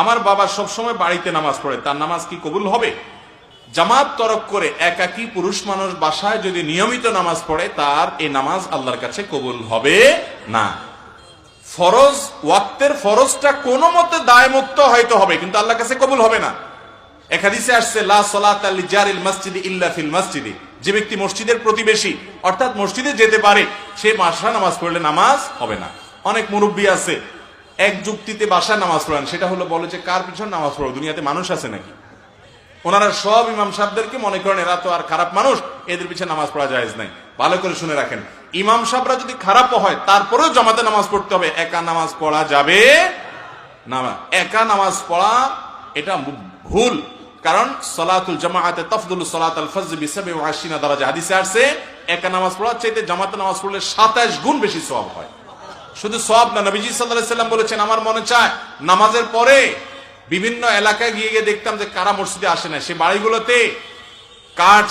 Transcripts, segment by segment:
আমার বাবা সবসময় বাড়িতে নামাজ পড়ে, তার নামাজ কি কবুল হবে? জামাত তরক করে একাকী পুরুষ মানুষ বাসায় যদি নিয়মিত নামাজ পড়ে, তার এই নামাজ আল্লাহর কাছে কবুল হবে না। ফরজ, ওয়াক্তের ফরজটা কোনো মতে দায়মুক্ত হয়তো হবে, কিন্তু আল্লাহর কাছে কবুল হবে না। এক হাদিসে আসছে, লা সালাতা লিজারিল মসজিদি ইল্লা ফিল মসজিদি, যে ব্যক্তি মসজিদের প্রতিবেশী অর্থাৎ মসজিদে যেতে পারে, সে বাসায় নামাজ পড়লে নামাজ হবে না। অনেক মুরব্বী আছে এক যুক্তিতে বাসায় নামাজ পড়েন, সেটা হলো বলে যে কার পিছনে নামাজ পড়ো, দুনিয়াতে মানুষ আছে নাকি? ওনারা সব ইমাম সাহেবদেরকে মনে করেন এরা তো আর খারাপ মানুষ, এদের পিছনে নামাজ পড়া জায়েজ নাই। ভালো করে শুনে রাখেন, ইমাম সাহেবরা যদি খারাপও হয় তারপরেও জামাতে নামাজ পড়তে হবে, একা নামাজ পড়া যাবে না। একা নামাজ পড়া এটা ভুল, কারণ সালাতুল জামাআতে তাফদুলু সালাতাল ফজর বি87 দারাজা হাদিসে আছে, একা নামাজ পড়ার চাইতে জামাতে নামাজ পড়লে 27 গুণ বেশি সওয়াব হয়। শুধু সওয়াব না, নবীজি সাল্লাল্লাহু আলাইহি সাল্লাম বলেছেন, আমার মনে চায় নামাজের পরে বিভিন্ন এলাকায় গিয়ে গিয়ে দেখতাম যে কারা মসজিদে আসে না, সে বাড়িগুলোতে কাঠ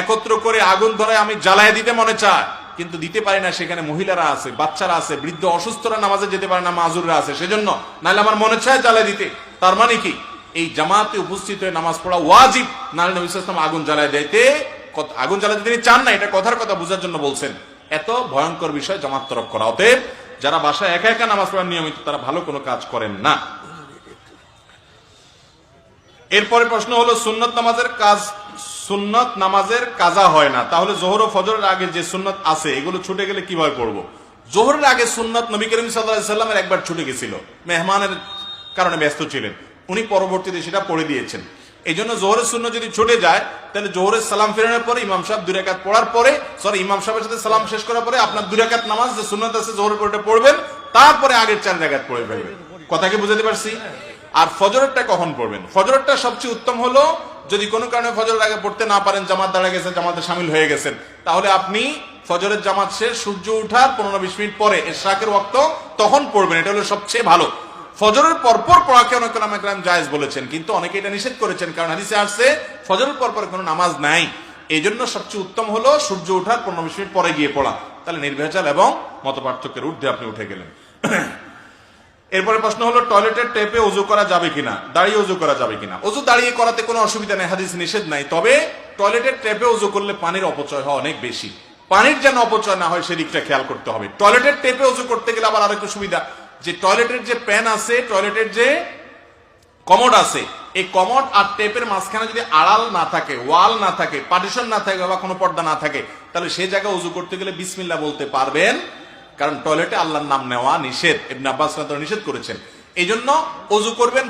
একত্র করে আগুন ধরে আমি জ্বালায় দিতে মনে চায়, কিন্তু দিতে পারি না, সেখানে মহিলারা আছে, বাচ্চারা আছে, বৃদ্ধ অসুস্থরা নামাজে যেতে পারে না, মাজুররা আছে, সেজন্য নাহলে আমার মনে চায় জ্বালায় দিতে। তার মানে কি, এই জামাতে উপস্থিত হয়ে নামাজ পড়া ওয়াজিব, নাহলে নবী সাল্লাল্লাহু আলাইহি ওয়াসাল্লাম আগুন জ্বালায় দিতে, আগুন জ্বালাতে তিনি চান না, এটা কথার কথা বোঝার জন্য বলছেন। এত ভয়ঙ্কর বিষয় জামাত তরক করা। অতএব যারা বাসায় একা একা নামাজ পড়ার নিয়মিত, তারা ভালো কোনো কাজ করেন না। এরপরে প্রশ্ন হলো, সুন্নত নামাজের কাজা হয় না, তাহলে যোহর ও ফজরের আগে যে সুন্নত আছে এগুলো ছুটে গেলে কিভাবে পড়বো? যোহরের আগে সুন্নত নবী করিম সাল্লাল্লাহু আলাইহি সাল্লামের একবার ছুটে গেছিল, মেহমানের কারণে ব্যস্ত ছিলেন, উনি পরবর্তীতে সেটা পড়ে দিয়েছেন। এই জন্য যোহরের সুন্নত যদি ছুটে যায়, তাহলে যোহরের সালাম ফেরানোর পরে ইমাম সাহেব 2 রাকাত পড়ার পরে, ইমাম সাহেবের সাথে সালাম শেষ করার পরে আপনার 2 রাকাত নামাজ যে সুন্নত আছে যোহরের পরে পড়বেন, তারপরে আগের 4 রাকাত পড়ে ফেলবেন। কথা কি বুঝাতে পারছি? আর ফজরেরটা কখন পড়বেন? ফজরেরটা সবচেয়ে উত্তম হলো, যদি কোনো কারণে ফজরের আগে পড়তে না পারেন, জামাত দাঁড়া গেছে, জামাতে শামিল হয়ে গেছেন, তাহলে আপনি ফজরের জামাত শেষ সূর্য ওঠার 15-20 মিনিট পরে ইশরাকের ওয়াক্ত তখন পড়বেন, এটা হলো সবচেয়ে ভালো। ফজরের পরপর পড়াকে অনেক ওলামায়ে কেরাম জায়েজ বলেছেন, কিন্তু অনেকে এটা নিষেধ করেছেন, কারণ হাদিসে আসছে ফজরের পরপর কোনো নামাজ নাই। এই জন্য সবচেয়ে উত্তম হলো সূর্য ওঠার 15-20 মিনিট পরে গিয়ে পড়া, তাহলে নির্ভেজাল এবং মতপার্থক্যের ঊর্ধ্বে আপনি উঠে গেলেন। এরপরে প্রশ্ন হলো, টয়লেটের টেপে ওযু করা যাবে কিনা, দাঁড়িয়ে ওযু করা যাবে কিনা? ওযু দাঁড়িয়ে করাতে কোনো অসুবিধা নেই, হাদিস নিষেধ নাই। তবে টয়লেটের টেপে ওযু করলে পানির অপচয় হয় অনেক বেশি, পানির যেন অপচয় না হয় সেদিকটা খেয়াল করতে হবে। টয়লেটের টেপে ওযু করতে গেলে আবার আরেকটু সুবিধা, যে টয়লেটের যে প্যান আছে, টয়লেটের যে কমোড আছে, এই কমোড আর টেপের মাঝখানে যদি আড়াল না থাকে, ওয়াল না থাকে, পার্টিশন না থাকে, বা কোনো পর্দা না থাকে, তাহলে সেই জায়গায় ওযু করতে গেলে বিসমিল্লাহ বলতে পারবেন, কারণ টয়লেটে আল্লাহর নাম নেওয়া নিষেধ, ইবনে আব্বাস রাদিয়াল্লাহু আনহু নিষেধ করেছেন। এই জন্য ওযু করবেন